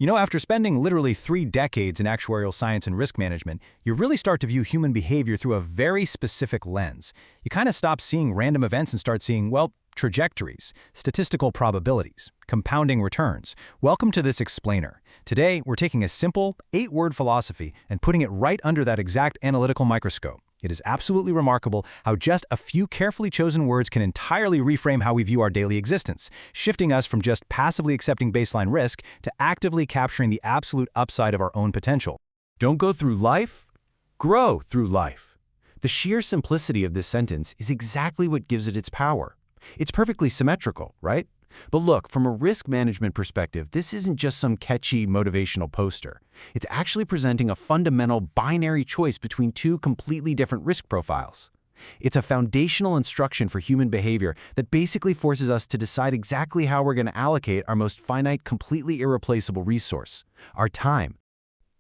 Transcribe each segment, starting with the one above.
After spending literally 3 decades in actuarial science and risk management, you really start to view human behavior through a very specific lens. You kind of stop seeing random events and start seeing, well, trajectories, statistical probabilities, compounding returns. Welcome to this explainer. Today, we're taking a simple 8-word philosophy and putting it right under that exact analytical microscope. It is absolutely remarkable how just a few carefully chosen words can entirely reframe how we view our daily existence, shifting us from just passively accepting baseline risk to actively capturing the absolute upside of our own potential. Don't go through life, grow through life. The sheer simplicity of this sentence is exactly what gives it its power. It's perfectly symmetrical, right? But look, from a risk management perspective, this isn't just some catchy motivational poster. It's actually presenting a fundamental binary choice between two completely different risk profiles. It's a foundational instruction for human behavior that basically forces us to decide exactly how we're going to allocate our most finite, completely irreplaceable resource, our time.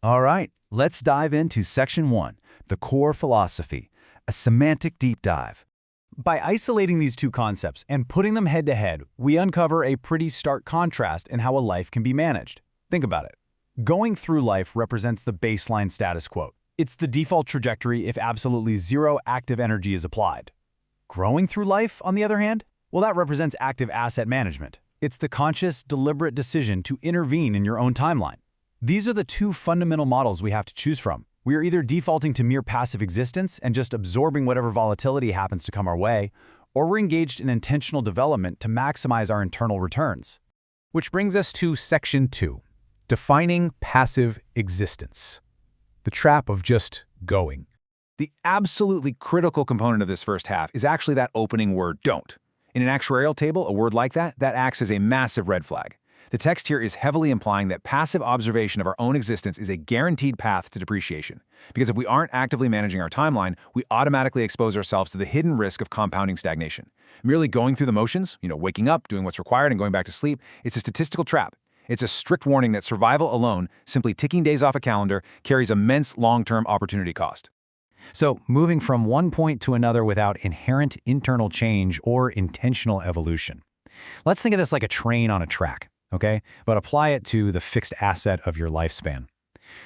All right, let's dive into Section 1, the core philosophy, a semantic deep dive. By isolating these two concepts and putting them head-to-head, we uncover a pretty stark contrast in how a life can be managed. Think about it. Going through life represents the baseline status quo. It's the default trajectory if absolutely zero active energy is applied. Growing through life, on the other hand, well, that represents active asset management. It's the conscious, deliberate decision to intervene in your own timeline. These are the two fundamental models we have to choose from. We are either defaulting to mere passive existence and just absorbing whatever volatility happens to come our way, or we're engaged in intentional development to maximize our internal returns. Which brings us to Section 2, defining passive existence. The trap of just going. The absolutely critical component of this first half is actually that opening word, don't. In an actuarial table, a word like that acts as a massive red flag. The text here is heavily implying that passive observation of our own existence is a guaranteed path to depreciation. Because if we aren't actively managing our timeline, we automatically expose ourselves to the hidden risk of compounding stagnation. Merely going through the motions, waking up, doing what's required, and going back to sleep, it's a statistical trap. It's a strict warning that survival alone, simply ticking days off a calendar, carries immense long-term opportunity cost. So, moving from one point to another without inherent internal change or intentional evolution. Let's think of this like a train on a track. Okay? But apply it to the fixed asset of your lifespan.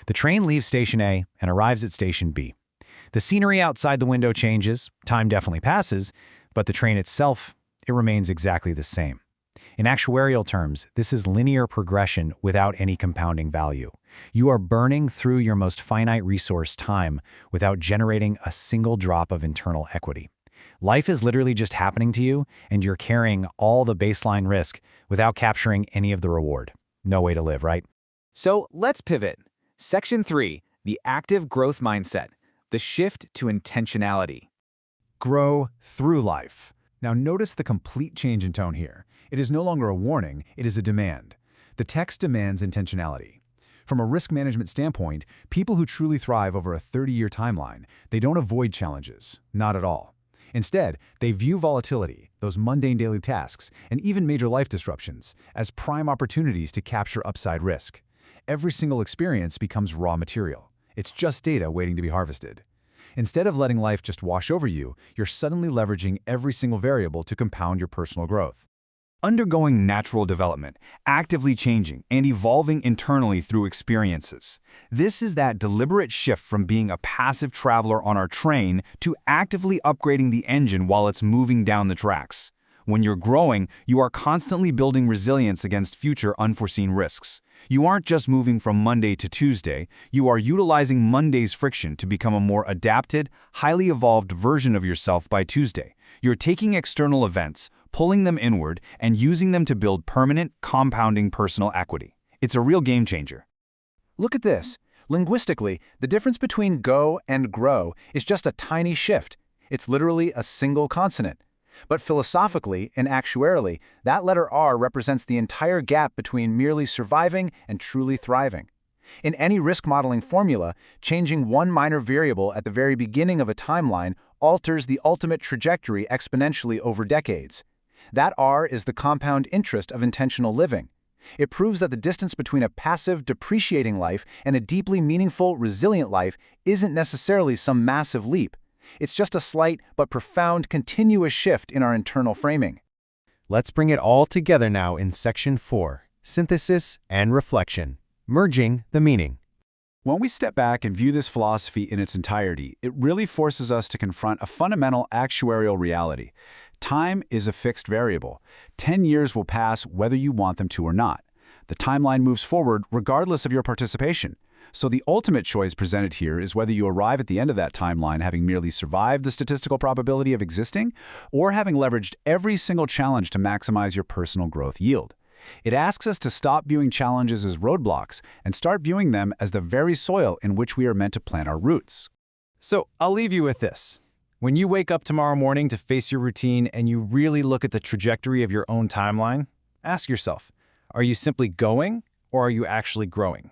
The train leaves Station A and arrives at Station B. The scenery outside the window changes, time definitely passes, but the train itself, it remains exactly the same. In actuarial terms, this is linear progression without any compounding value. You are burning through your most finite resource, time, without generating a single drop of internal equity. Life is literally just happening to you, and you're carrying all the baseline risk without capturing any of the reward. No way to live, right? So let's pivot. Section 3, the active growth mindset, the shift to intentionality. Grow through life. Now notice the complete change in tone here. It is no longer a warning, it is a demand. The text demands intentionality. From a risk management standpoint, people who truly thrive over a 30-year timeline, they don't avoid challenges, not at all. Instead, they view volatility, those mundane daily tasks, and even major life disruptions as prime opportunities to capture upside risk. Every single experience becomes raw material. It's just data waiting to be harvested. Instead of letting life just wash over you, you're suddenly leveraging every single variable to compound your personal growth. Undergoing natural development, actively changing, and evolving internally through experiences. This is that deliberate shift from being a passive traveler on our train to actively upgrading the engine while it's moving down the tracks. When you're growing, you are constantly building resilience against future unforeseen risks. You aren't just moving from Monday to Tuesday, you are utilizing Monday's friction to become a more adapted, highly evolved version of yourself by Tuesday. You're taking external events, pulling them inward, and using them to build permanent, compounding personal equity. It's a real game changer. Look at this. Linguistically, the difference between go and grow is just a tiny shift. It's literally a single consonant. But philosophically and actuarially, that letter R represents the entire gap between merely surviving and truly thriving. In any risk modeling formula, changing one minor variable at the very beginning of a timeline alters the ultimate trajectory exponentially over decades. That R is the compound interest of intentional living. It proves that the distance between a passive, depreciating life and a deeply meaningful, resilient life isn't necessarily some massive leap. It's just a slight but profound continuous shift in our internal framing. Let's bring it all together now in Section 4, Synthesis and Reflection. merging the meaning. When we step back and view this philosophy in its entirety, it really forces us to confront a fundamental actuarial reality. Time is a fixed variable. 10 years will pass whether you want them to or not. The timeline moves forward regardless of your participation. So the ultimate choice presented here is whether you arrive at the end of that timeline having merely survived the statistical probability of existing or having leveraged every single challenge to maximize your personal growth yield. It asks us to stop viewing challenges as roadblocks and start viewing them as the very soil in which we are meant to plant our roots. So I'll leave you with this. When you wake up tomorrow morning to face your routine and you really look at the trajectory of your own timeline, ask yourself, are you simply going or are you actually growing?